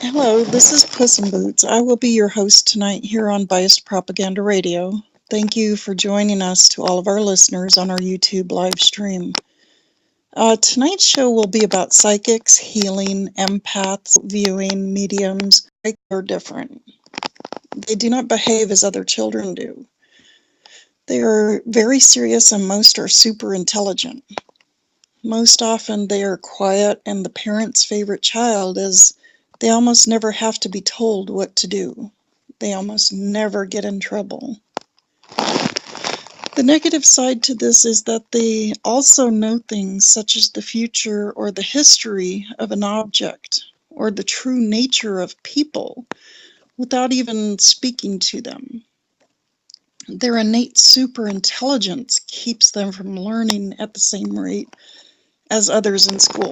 Hello, this is Pussnboots. I will be your host tonight here on Biased Propaganda Radio. Thank you for joining us to all of our listeners on our YouTube live stream. Tonight's show will be about psychics, healing, empaths, viewing, mediums. They're different. They do not behave as other children do. They are very serious and most are super intelligent. Most often they are quiet and the parent's favorite child is they almost never have to be told what to do. They almost never get in trouble. The negative side to this is that they also know things such as the future or the history of an object or the true nature of people without even speaking to them. Their innate super intelligence keeps them from learning at the same rate as others in school.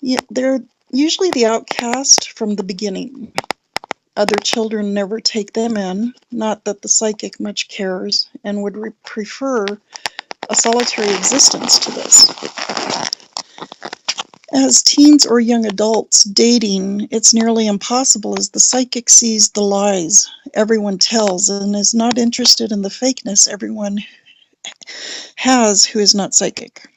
Yeah, they're usually the outcast from the beginning. Other children never take them in, not that the psychic much cares, and would prefer a solitary existence to this. As teens or young adults dating, it's nearly impossible as the psychic sees the lies everyone tells and is not interested in the fakeness everyone has who is not psychic.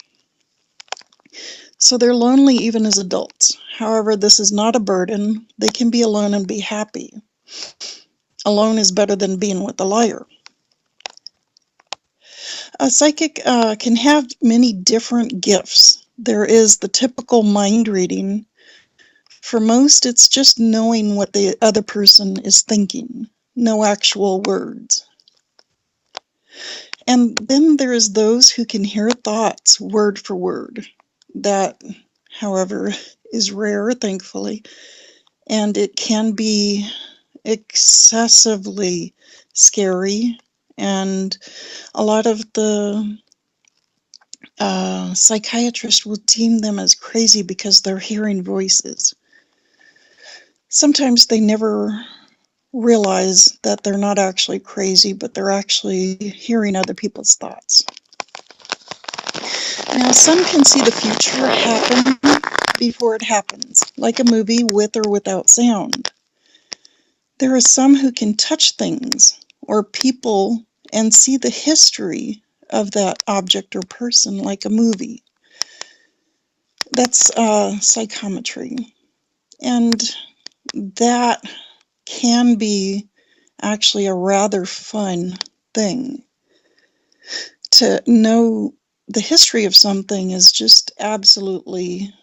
So they're lonely even as adults. However, this is not a burden. They can be alone and be happy. Alone is better than being with a liar. A psychic can have many different gifts. There is the typical mind reading. For most, it's just knowing what the other person is thinking, no actual words. And then there is those who can hear thoughts word for word. That, however, is rare, thankfully, and it can be excessively scary, and a lot of the psychiatrists will deem them as crazy because they're hearing voices. Sometimes they never realize that they're not actually crazy, but they're actually hearing other people's thoughts. Now, some can see the future happen before it happens, like a movie with or without sound. There are some who can touch things or people and see the history of that object or person, like a movie. That's psychometry. And that can be actually a rather fun thing. To know the history of something is just absolutely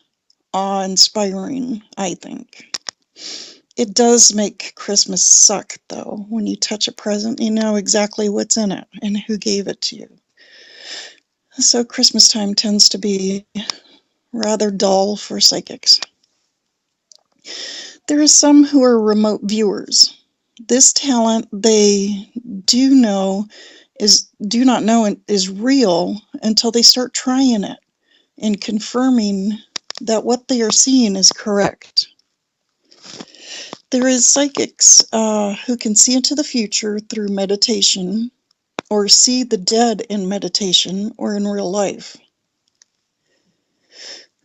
awe-inspiring, I think. It does make Christmas suck, though. When you touch a present, you know exactly what's in it and who gave it to you. So Christmas time tends to be rather dull for psychics. There are some who are remote viewers. This talent they do not know is real until they start trying it and confirming that what they are seeing is correct. There is psychics who can see into the future through meditation or see the dead in meditation or in real life.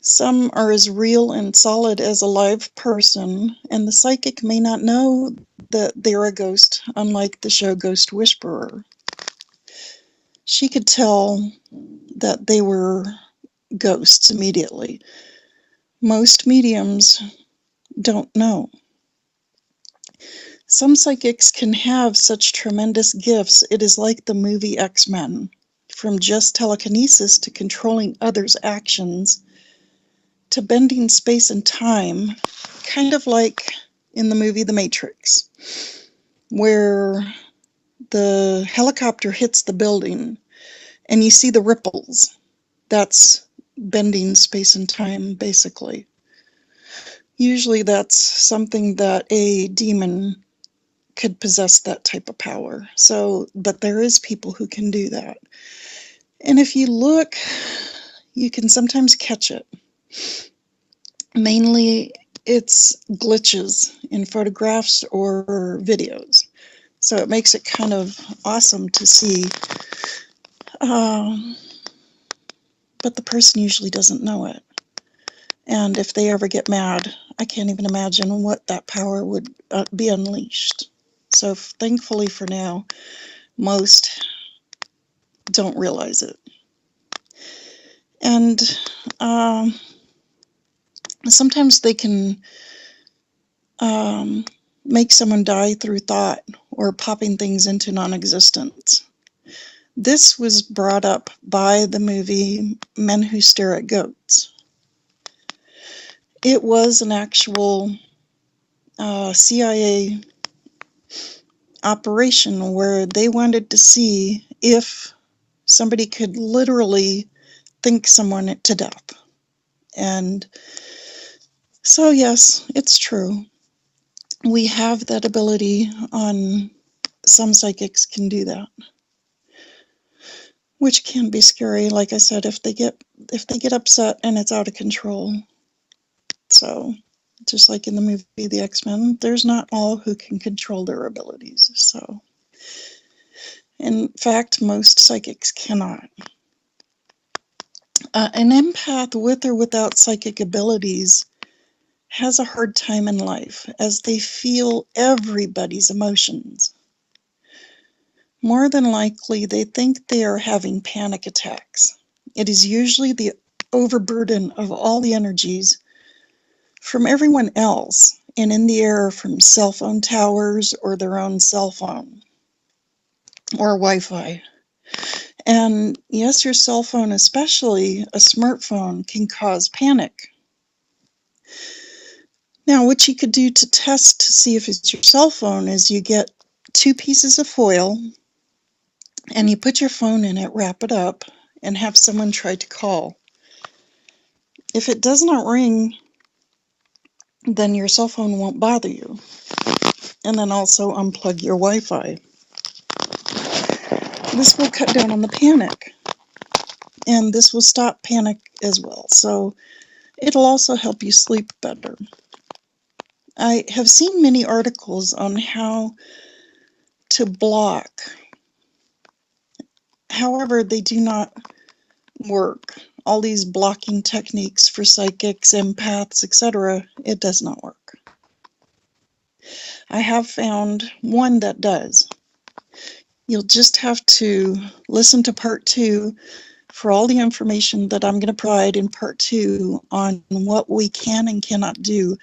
Some are as real and solid as a live person, and the psychic may not know that they're a ghost, unlike the show Ghost Whisperer. She could tell that they were ghosts immediately. Most mediums don't know. Some psychics can have such tremendous gifts, it is like the movie X-Men, from just telekinesis to controlling others' actions to bending space and time, kind of like in the movie The Matrix, where the helicopter hits the building and you see the ripples. That's bending space and time, basically. Usually that's something that a demon could possess, that type of power. So, but there is people who can do that. And if you look, you can sometimes catch it. Mainly it's glitches in photographs or videos. So it makes it kind of awesome to see. But the person usually doesn't know it. And if they ever get mad, I can't even imagine what that power would be unleashed. So thankfully for now, most don't realize it. And sometimes they can make someone die through thought or popping things into non-existence. This was brought up by the movie Men Who Stare at Goats. It was an actual CIA operation where they wanted to see if somebody could literally think someone to death. And so, yes, it's true. We have that ability on some psychics can do that, which can be scary, like I said, if they get upset and it's out of control. So just like in the movie The X-Men, there's not all who can control their abilities. So in fact, most psychics cannot. An empath with or without psychic abilities has a hard time in life as they feel everybody's emotions. More than likely, they think they are having panic attacks. It is usually the overburden of all the energies from everyone else and in the air from cell phone towers or their own cell phone or Wi-Fi. And yes, your cell phone, especially a smartphone, can cause panic. Now, what you could do to test to see if it's your cell phone is you get 2 pieces of foil and you put your phone in it, wrap it up, and have someone try to call. If it does not ring, then your cell phone won't bother you. And then also unplug your Wi-Fi. This will cut down on the panic, and this will stop panic as well. So it'll also help you sleep better. I have seen many articles on how to block. However, they do not work. All these blocking techniques for psychics, empaths, etc., it does not work. I have found one that does. You'll just have to listen to part 2 for all the information that I'm going to provide in part 2 on what we can and cannot do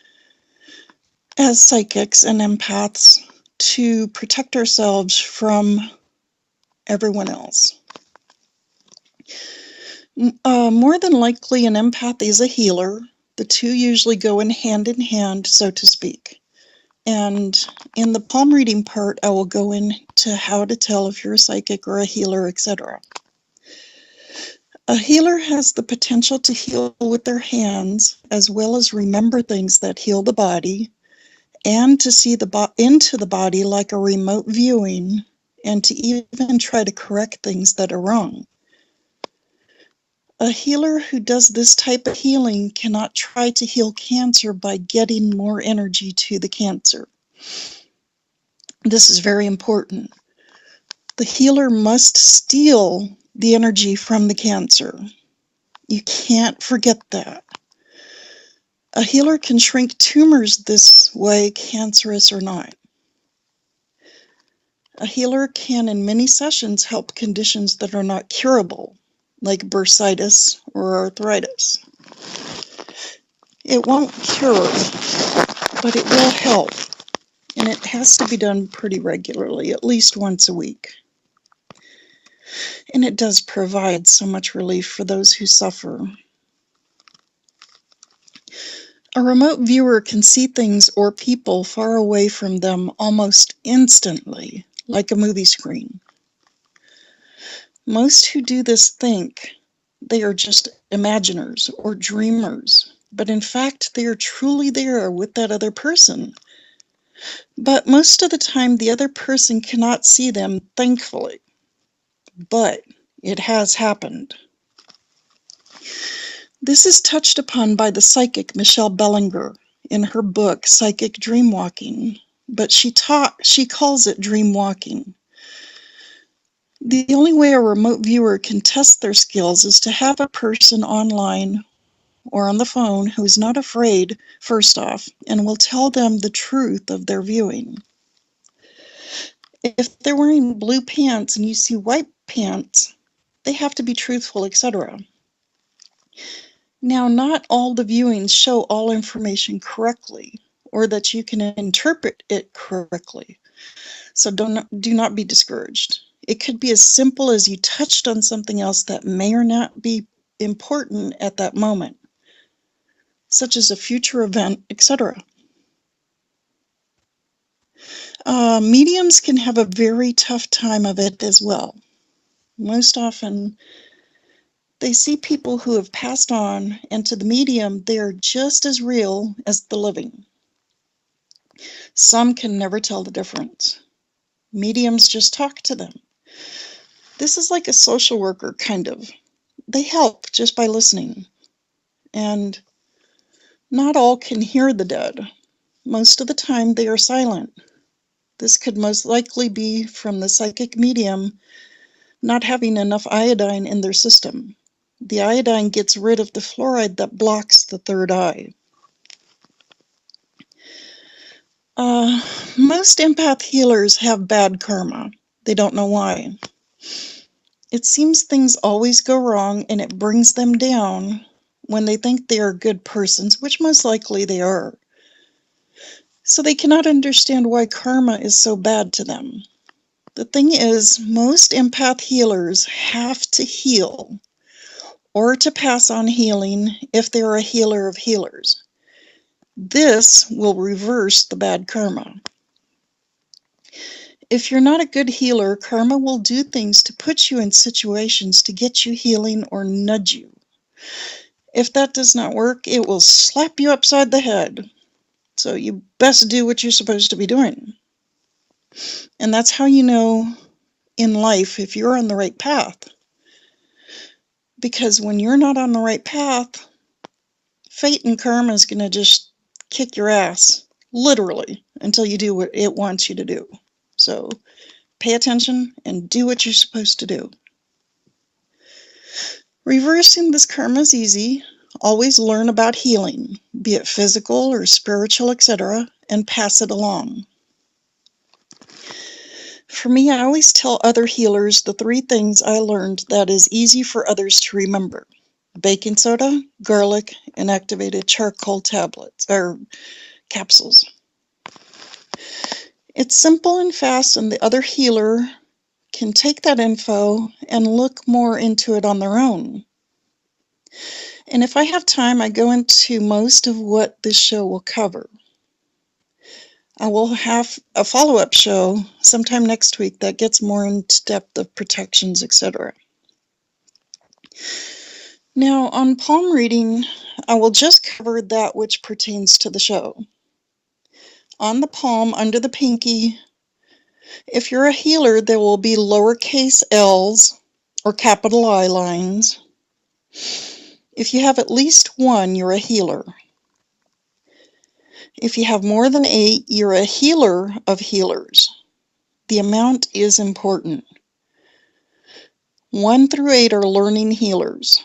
as psychics and empaths to protect ourselves from everyone else. More than likely, an empath is a healer. The two usually go in hand, so to speak. And in the palm reading part, I will go into how to tell if you're a psychic or a healer, etc. A healer has the potential to heal with their hands, as well as remember things that heal the body, and to see into the body like a remote viewing, and to even try to correct things that are wrong. A healer who does this type of healing cannot try to heal cancer by getting more energy to the cancer. This is very important. The healer must steal the energy from the cancer. You can't forget that. A healer can shrink tumors this way, cancerous or not. A healer can, in many sessions, help conditions that are not curable, like bursitis or arthritis. It won't cure, but it will help, and it has to be done pretty regularly, at least once a week. And it does provide so much relief for those who suffer. A remote viewer can see things or people far away from them almost instantly, like a movie screen. Most who do this think they are just imaginers or dreamers, but in fact they are truly there with that other person. But most of the time the other person cannot see them, thankfully. But it has happened. This is touched upon by the psychic Michelle Bellinger in her book Psychic Dreamwalking, but she calls it dreamwalking. The only way a remote viewer can test their skills is to have a person online or on the phone who is not afraid, first off, and will tell them the truth of their viewing. If they're wearing blue pants and you see white pants, they have to be truthful, etc. Now, not all the viewings show all information correctly or that you can interpret it correctly. So do not be discouraged. It could be as simple as you touched on something else that may or not be important at that moment, such as a future event, etc. Mediums can have a very tough time of it as well. Most often, they see people who have passed on, and to the medium, they are just as real as the living. Some can never tell the difference. Mediums just talk to them. This is like a social worker, kind of. They help just by listening. And not all can hear the dead. Most of the time, they are silent. This could most likely be from the psychic medium not having enough iodine in their system. The iodine gets rid of the fluoride that blocks the third eye. Most empath healers have bad karma. They don't know why. It seems things always go wrong and it brings them down when they think they are good persons, which most likely they are. So they cannot understand why karma is so bad to them. The thing is, most empath healers have to heal or to pass on healing if they are a healer of healers. This will reverse the bad karma. If you're not a good healer, karma will do things to put you in situations to get you healing or nudge you. If that does not work, it will slap you upside the head. So you best do what you're supposed to be doing. And that's how you know in life if you're on the right path. Because when you're not on the right path, fate and karma is going to just kick your ass, literally, until you do what it wants you to do. So pay attention and do what you're supposed to do. Reversing this karma is easy. Always learn about healing, be it physical or spiritual, etc., and pass it along. For me, I always tell other healers the 3 things I learned that is easy for others to remember: baking soda, garlic, and activated charcoal tablets or capsules. It's simple and fast, and the other healer can take that info and look more into it on their own. And if I have time, I go into most of what this show will cover. I will have a follow-up show sometime next week that gets more into depth of protections, etc. Now, on palm reading, I will just cover that which pertains to the show. On the palm, under the pinky, if you're a healer, there will be lowercase l's or capital I lines. If you have at least 1, you're a healer. If you have more than 8, you're a healer of healers. The amount is important. 1 through 8 are learning healers.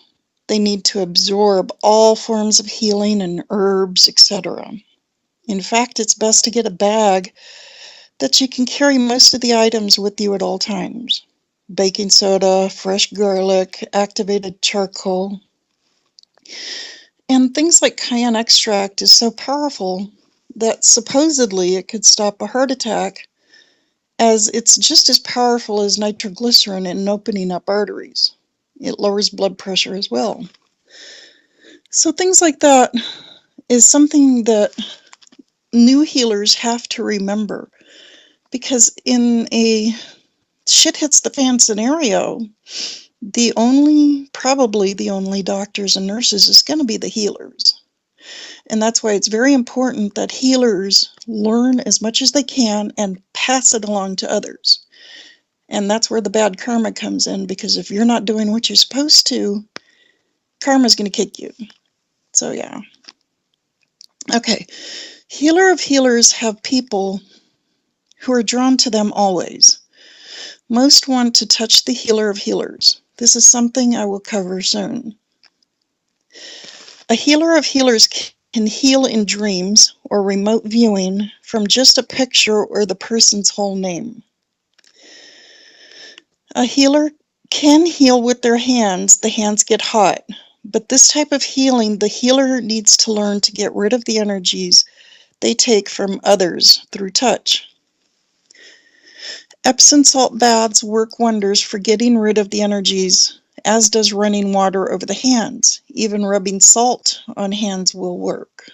They need to absorb all forms of healing and herbs, etc. In fact, it's best to get a bag that you can carry most of the items with you at all times. Baking soda, fresh garlic, activated charcoal. And things like cayenne extract is so powerful that supposedly it could stop a heart attack, as it's just as powerful as nitroglycerin in opening up arteries. It lowers blood pressure as well. So things like that is something that new healers have to remember, because in a shit hits the fan scenario, probably the only doctors and nurses is going to be the healers. And that's why it's very important that healers learn as much as they can and pass it along to others. And that's where the bad karma comes in, because if you're not doing what you're supposed to, karma's going to kick you. So yeah. Okay. Healer of healers have people who are drawn to them always. Most want to touch the healer of healers. This is something I will cover soon. A healer of healers can heal in dreams or remote viewing from just a picture or the person's whole name. A healer can heal with their hands. The hands get hot. But this type of healing, the healer needs to learn to get rid of the energies they take from others through touch. Epsom salt baths work wonders for getting rid of the energies, as does running water over the hands. Even rubbing salt on hands will work.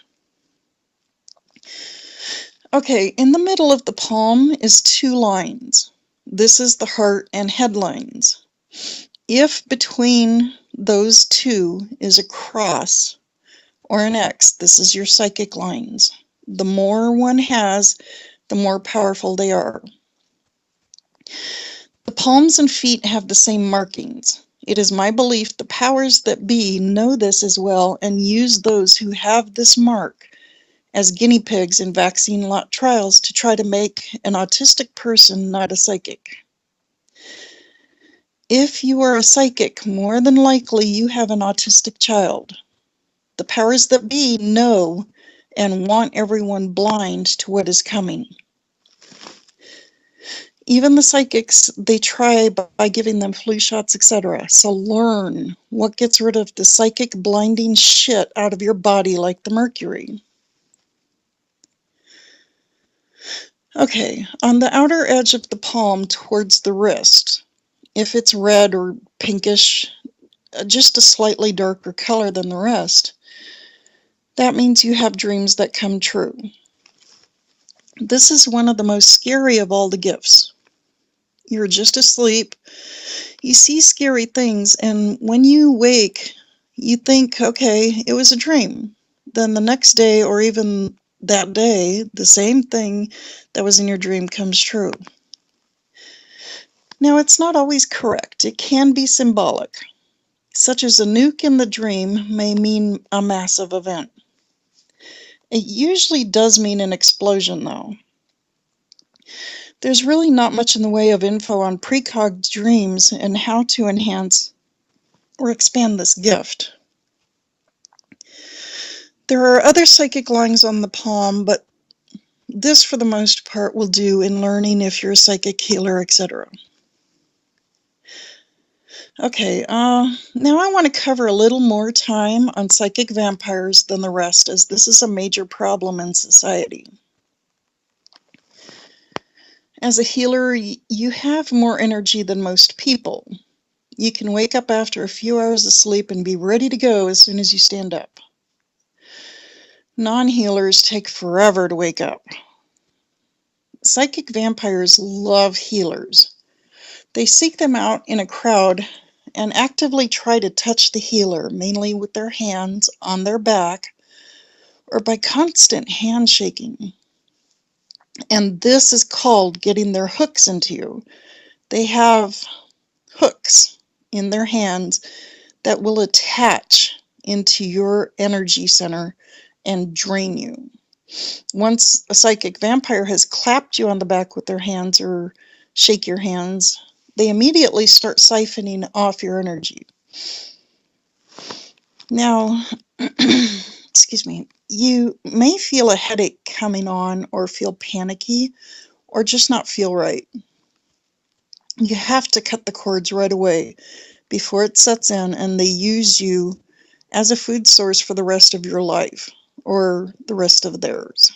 Okay, in the middle of the palm is two lines. This is the heart and head lines. If between those two is a cross or an X, this is your psychic lines. The more one has, the more powerful they are. The palms and feet have the same markings. It is my belief the powers that be know this as well and use those who have this mark as guinea pigs in vaccine lot trials to try to make an autistic person not a psychic. If you are a psychic, more than likely you have an autistic child. The powers that be know and want everyone blind to what is coming. Even the psychics, they try by giving them flu shots, etc. So learn what gets rid of the psychic blinding shit out of your body like the mercury. Okay, on the outer edge of the palm towards the wrist, if it's red or pinkish, just a slightly darker color than the rest, that means you have dreams that come true. This is one of the most scary of all the gifts. You're just asleep, you see scary things, and when you wake, you think, okay, it was a dream. Then the next day, or even that day, the same thing that was in your dream comes true. Now, it's not always correct. It can be symbolic, such as a nuke in the dream may mean a massive event. It usually does mean an explosion, though. There's really not much in the way of info on precog dreams and how to enhance or expand this gift. There are other psychic lines on the palm, but this for the most part will do in learning if you're a psychic healer, etc. Okay, now I want to cover a little more time on psychic vampires than the rest, as this is a major problem in society. As a healer, you have more energy than most people. You can wake up after a few hours of sleep and be ready to go as soon as you stand up. Non-healers take forever to wake up. Psychic vampires love healers. They seek them out in a crowd and actively try to touch the healer, mainly with their hands on their back or by constant handshaking. And this is called getting their hooks into you. They have hooks in their hands that will attach into your energy center and drain you. Once a psychic vampire has clapped you on the back with their hands or shake your hands, they immediately start siphoning off your energy. Now, excuse me, you may feel a headache coming on or feel panicky or just not feel right. You have to cut the cords right away before it sets in and they use you as a food source for the rest of your life or the rest of theirs.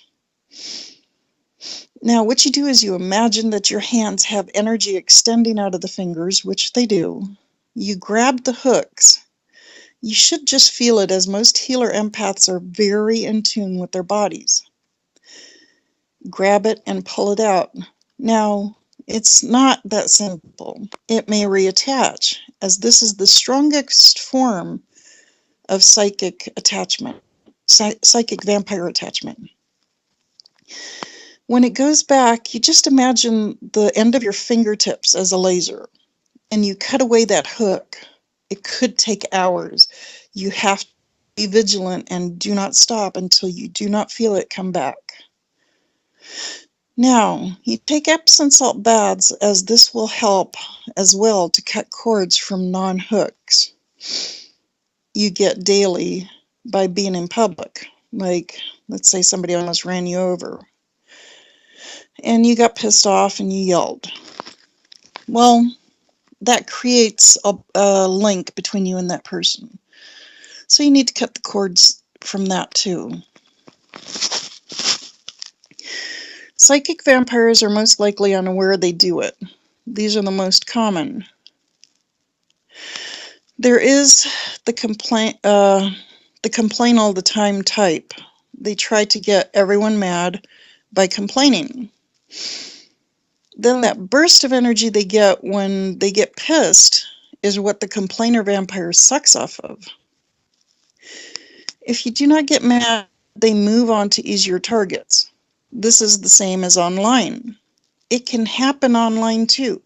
Now, what you do is you imagine that your hands have energy extending out of the fingers, which they do. You grab the hooks. You should just feel it, as most healer empaths are very in tune with their bodies. Grab it and pull it out. Now, it's not that simple. It may reattach, as this is the strongest form of psychic attachment, psychic vampire attachment. When it goes back, you just imagine the end of your fingertips as a laser, and you cut away that hook. It could take hours. You have to be vigilant and do not stop until you do not feel it come back. Now, you take Epsom salt baths, as this will help as well to cut cords from non-hooks you get daily by being in public. Like, let's say somebody almost ran you over and you got pissed off and you yelled. Well, that creates a link between you and that person. So you need to cut the cords from that too. Psychic vampires are most likely unaware they do it. These are the most common. There is the complain all the time type. They try to get everyone mad by complaining. Then that burst of energy they get when they get pissed is what the complainer vampire sucks off of. If you do not get mad, they move on to easier targets. This is the same as online. It can happen online too.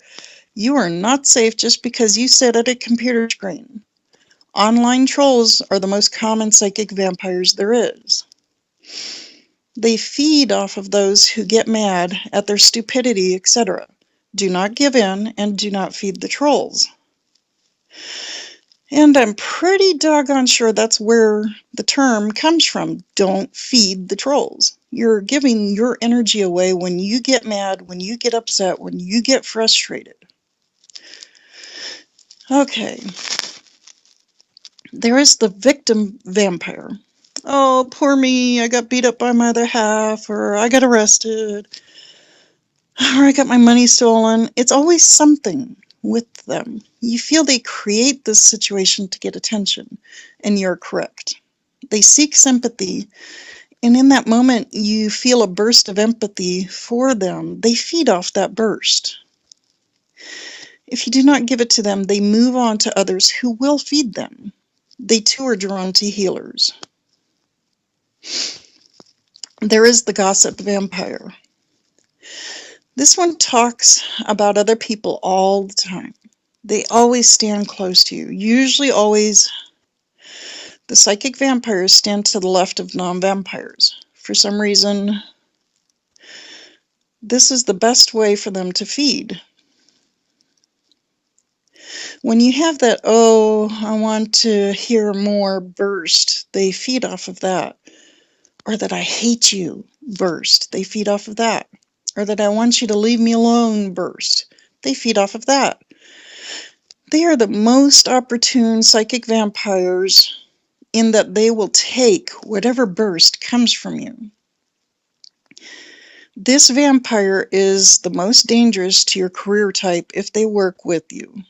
You are not safe just because you sit at a computer screen. Online trolls are the most common psychic vampires there is. They feed off of those who get mad at their stupidity, etc. Do not give in and do not feed the trolls. And I'm pretty doggone sure that's where the term comes from. Don't feed the trolls. You're giving your energy away when you get mad, when you get upset, when you get frustrated. Okay. There is the victim vampire. Oh, poor me, I got beat up by my other half, or I got arrested, or I got my money stolen. It's always something with them. You feel they create this situation to get attention, and you're correct. They seek sympathy, and in that moment you feel a burst of empathy for them. They feed off that burst. If you do not give it to them, they move on to others who will feed them. They too are drawn to healers. There is the gossip vampire. This one talks about other people all the time. They always stand close to you. Usually always the psychic vampires stand to the left of non-vampires. For some reason, this is the best way for them to feed. When you have that, oh, I want to hear more burst, they feed off of that. Or that I hate you burst, they feed off of that. Or that I want you to leave me alone burst, they feed off of that. They are the most opportune psychic vampires in that they will take whatever burst comes from you. This vampire is the most dangerous to your career type if they work with you.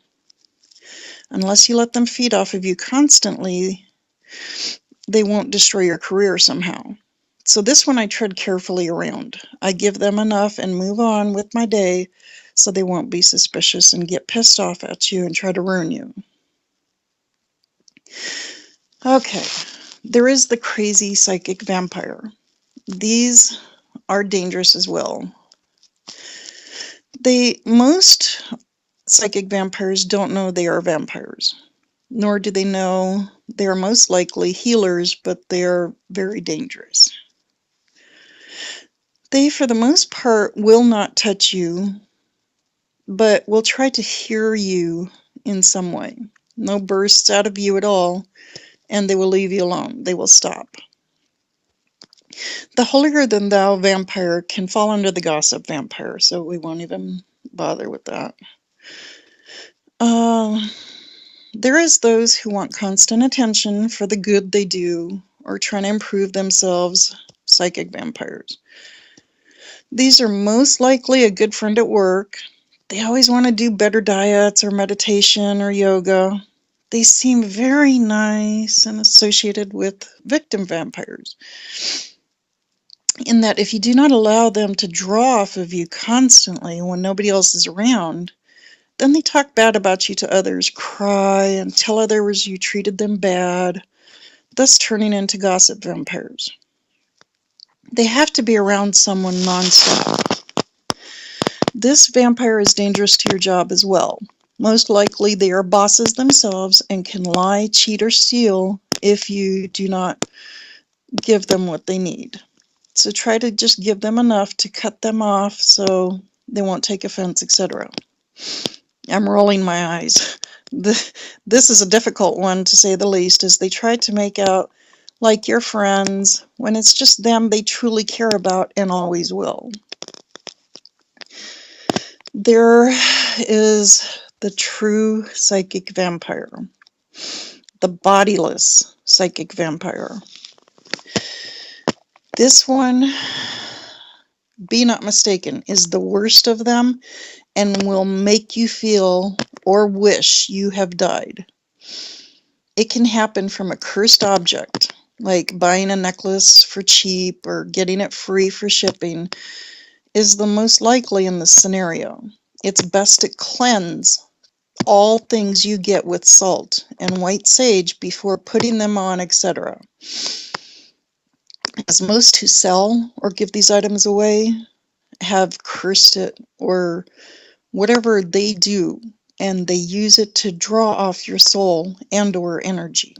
Unless you let them feed off of you constantly, they won't destroy your career somehow. So this one I tread carefully around. I give them enough and move on with my day so they won't be suspicious and get pissed off at you and try to ruin you. Okay, there is the crazy psychic vampire. These are dangerous as well. Most psychic vampires don't know they are vampires, nor do they know they are most likely healers, but they are very dangerous. They, for the most part, will not touch you, but will try to hear you in some way. No bursts out of you at all, and they will leave you alone. They will stop. The holier-than-thou vampire can fall under the gossip vampire, so we won't even bother with that. There is those who want constant attention for the good they do or trying to improve themselves, psychic vampires. These are most likely a good friend at work. They always want to do better diets or meditation or yoga. They seem very nice and associated with victim vampires, in that if you do not allow them to draw off of you constantly when nobody else is around, then they talk bad about you to others, cry, and tell others you treated them bad, thus turning into gossip vampires. They have to be around someone nonstop. This vampire is dangerous to your job as well. Most likely they are bosses themselves and can lie, cheat, or steal if you do not give them what they need. So try to just give them enough to cut them off so they won't take offense, etc. I'm rolling my eyes. This is a difficult one, to say the least, as they try to make out like your friends, when it's just them they truly care about and always will. There is the true psychic vampire, the bodiless psychic vampire. This one, be not mistaken, is the worst of them and will make you feel or wish you have died. It can happen from a cursed object, like buying a necklace for cheap or getting it free for shipping, is the most likely in this scenario. It's best to cleanse all things you get with salt and white sage before putting them on, etc. As most who sell or give these items away have cursed it or whatever they do, and they use it to draw off your soul and or energy.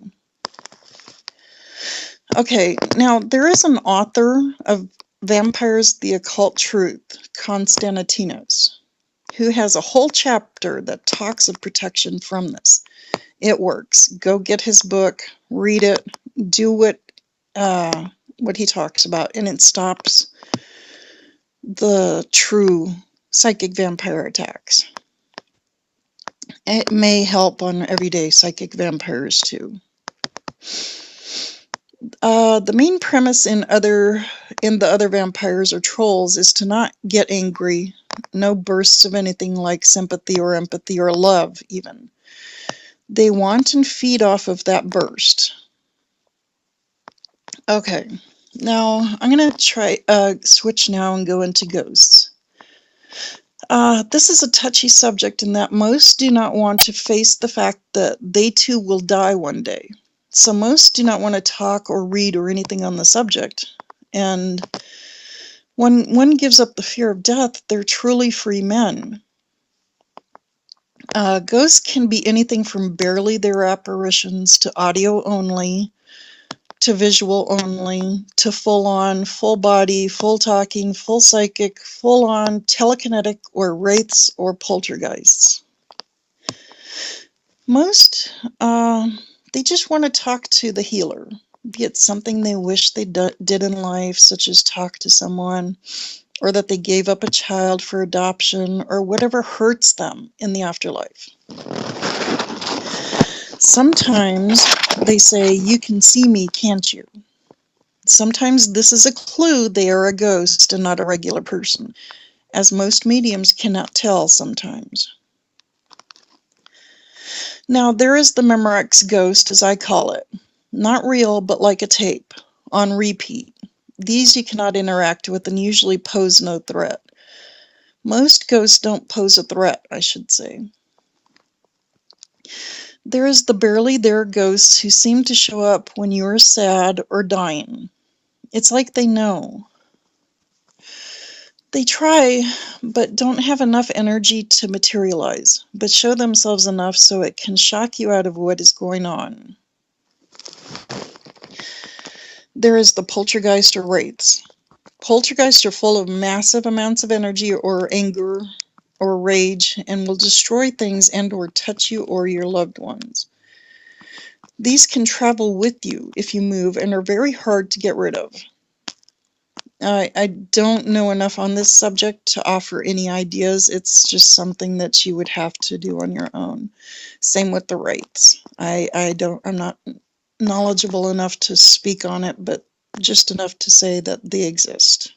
Okay, now there is an author of Vampires, the Occult Truth, Constantinos, who has a whole chapter that talks of protection from this. It works. Go get his book, read it, do what he talks about, and it stops the true psychic vampire attacks. It may help on everyday psychic vampires too. The main premise in the other vampires or trolls is to not get angry, no bursts of anything like sympathy or empathy or love even. They want and feed off of that burst. Okay, now I'm going to try switch now and go into ghosts. This is a touchy subject in that most do not want to face the fact that they too will die one day. So most do not want to talk or read or anything on the subject. And when one gives up the fear of death, they're truly free men. Ghosts can be anything from barely their apparitions to audio only, to visual only, to full-on, full body, full talking, full psychic, full-on telekinetic, or wraiths or poltergeists. Most, they just want to talk to the healer, be it something they wish they did in life, such as talk to someone, or that they gave up a child for adoption, or whatever hurts them in the afterlife. Sometimes they say, "You can see me, can't you?" Sometimes this is a clue they are a ghost and not a regular person, as most mediums cannot tell sometimes. Now, there is the Memorex ghost, as I call it. Not real, but like a tape, on repeat. These you cannot interact with and usually pose no threat. Most ghosts don't pose a threat, I should say. There is the barely there ghosts who seem to show up when you are sad or dying. It's like they know. They try, but don't have enough energy to materialize, but show themselves enough so it can shock you out of what is going on. There is the poltergeist or wraiths. Poltergeists are full of massive amounts of energy or anger or rage and will destroy things and or touch you or your loved ones. These can travel with you if you move and are very hard to get rid of. I don't know enough on this subject to offer any ideas. It's just something that you would have to do on your own. Same with the wraiths. I'm not knowledgeable enough to speak on it, but just enough to say that they exist.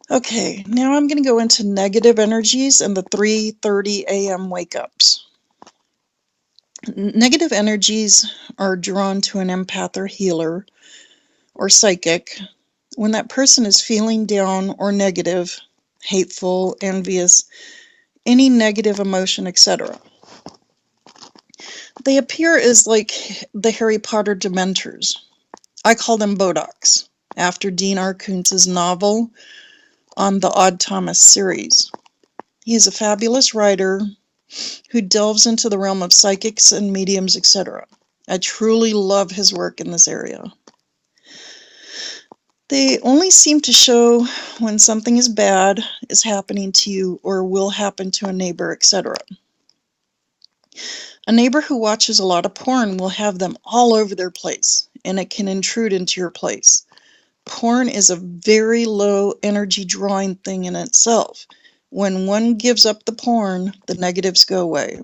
Okay, now I'm going to go into negative energies and the 3:30 a.m. wake-ups. Negative energies are drawn to an empath or healer or psychic when that person is feeling down or negative, hateful, envious, any negative emotion, etc. They appear as like the Harry Potter Dementors. I call them Bodox, after Dean R. Koontz's novel on the Odd Thomas series. He is a fabulous writer who delves into the realm of psychics and mediums, etc. I truly love his work in this area. They only seem to show when something is bad is happening to you or will happen to a neighbor, etc. A neighbor who watches a lot of porn will have them all over their place, and it can intrude into your place. Porn is a very low energy drawing thing in itself. When one gives up the porn, the negatives go away.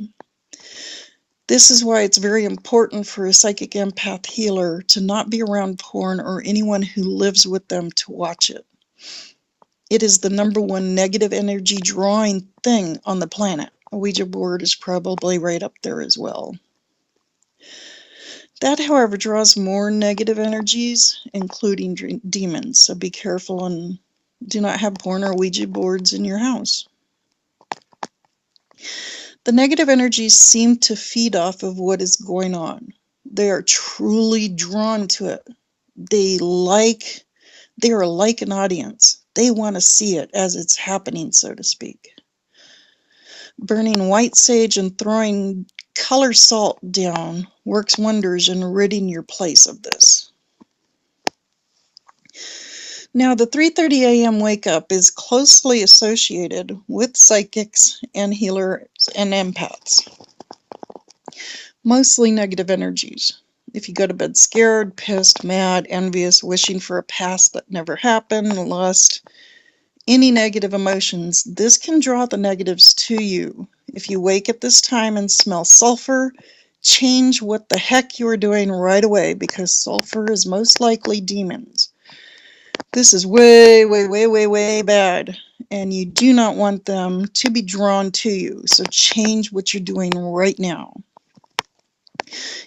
This is why it's very important for a psychic empath healer to not be around porn or anyone who lives with them to watch it. It is the #1 negative energy drawing thing on the planet. A Ouija board is probably right up there as well. That, however, draws more negative energies, including demons, so be careful and do not have porn or Ouija boards in your house. The negative energies seem to feed off of what is going on. They are truly drawn to it. They are like an audience. They want to see it as it's happening, so to speak. Burning white sage and throwing color salt down works wonders in ridding your place of this. Now, the 3:30 a.m. wake up is closely associated with psychics and healers and empaths. Mostly negative energies. If you go to bed scared, pissed, mad, envious, wishing for a past that never happened, lust, any negative emotions, this can draw the negatives to you. If you wake at this time and smell sulfur, change what the heck you are doing right away, because sulfur is most likely demons. This is way, way, way, way, way bad, and you do not want them to be drawn to you, so change what you're doing right now.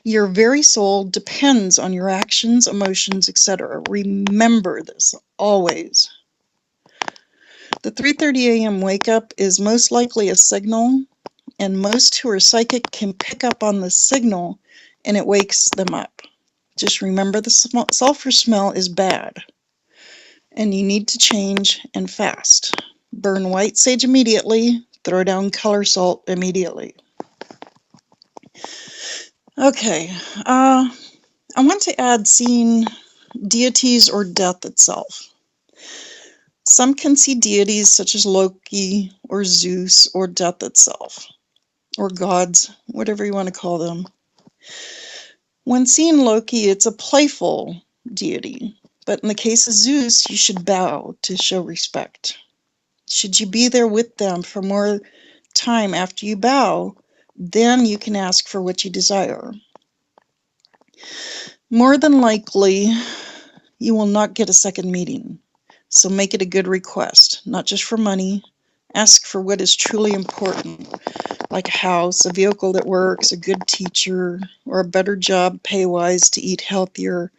Your very soul depends on your actions, emotions, etc. Remember this always. The 3:30 a.m. wake up is most likely a signal, and most who are psychic can pick up on the signal and it wakes them up. Just remember the sulfur smell is bad and you need to change and fast. Burn white sage immediately, throw down color salt immediately. Okay, I want to add seeing deities or death itself. Some can see deities such as Loki or Zeus or death itself, or gods, whatever you want to call them. When seeing Loki, it's a playful deity, but in the case of Zeus, you should bow to show respect. Should you be there with them for more time after you bow, then you can ask for what you desire. More than likely, you will not get a second meeting. So make it a good request, not just for money. Ask for what is truly important, like a house, a vehicle that works, a good teacher, or a better job pay-wise to eat healthier.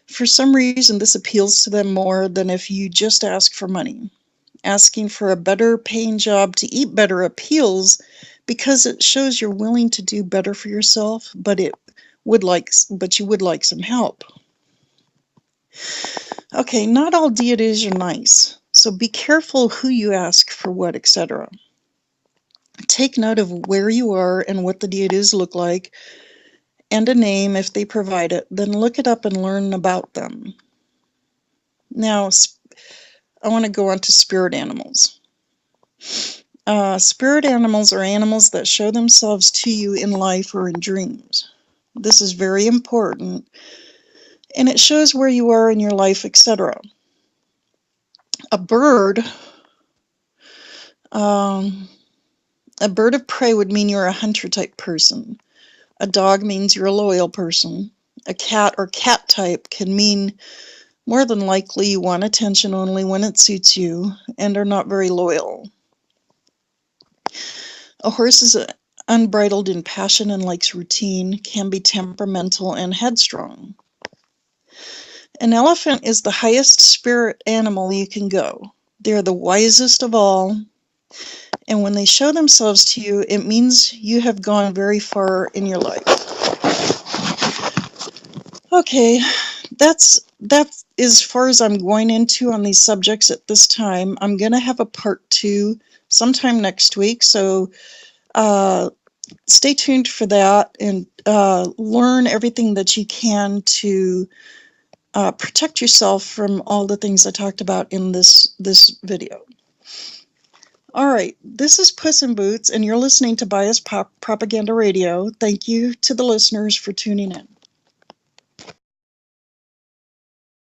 For some reason, this appeals to them more than if you just ask for money. Asking for a better paying job to eat better appeals because it shows you're willing to do better for yourself, but you would like some help. Okay, not all deities are nice, so be careful who you ask for what, etc. Take note of where you are and what the deities look like, and a name if they provide it. Then look it up and learn about them. Now, I want to go on to spirit animals. Spirit animals are animals that show themselves to you in life or in dreams. This is very important, and it shows where you are in your life, etc. A bird of prey would mean you're a hunter type person. A dog means you're a loyal person. A cat or cat type can mean more than likely you want attention only when it suits you and are not very loyal. A horse is unbridled in passion and likes routine, can be temperamental and headstrong. An elephant is the highest spirit animal you can go. They're the wisest of all, and when they show themselves to you, it means you have gone very far in your life. Okay, that's as far as I'm going into on these subjects at this time. I'm going to have a part 2 sometime next week, so stay tuned for that and learn everything that you can to protect yourself from all the things I talked about in this video. All right, this is Pussnboots, and you're listening to Bias Propaganda Radio. Thank you to the listeners for tuning in.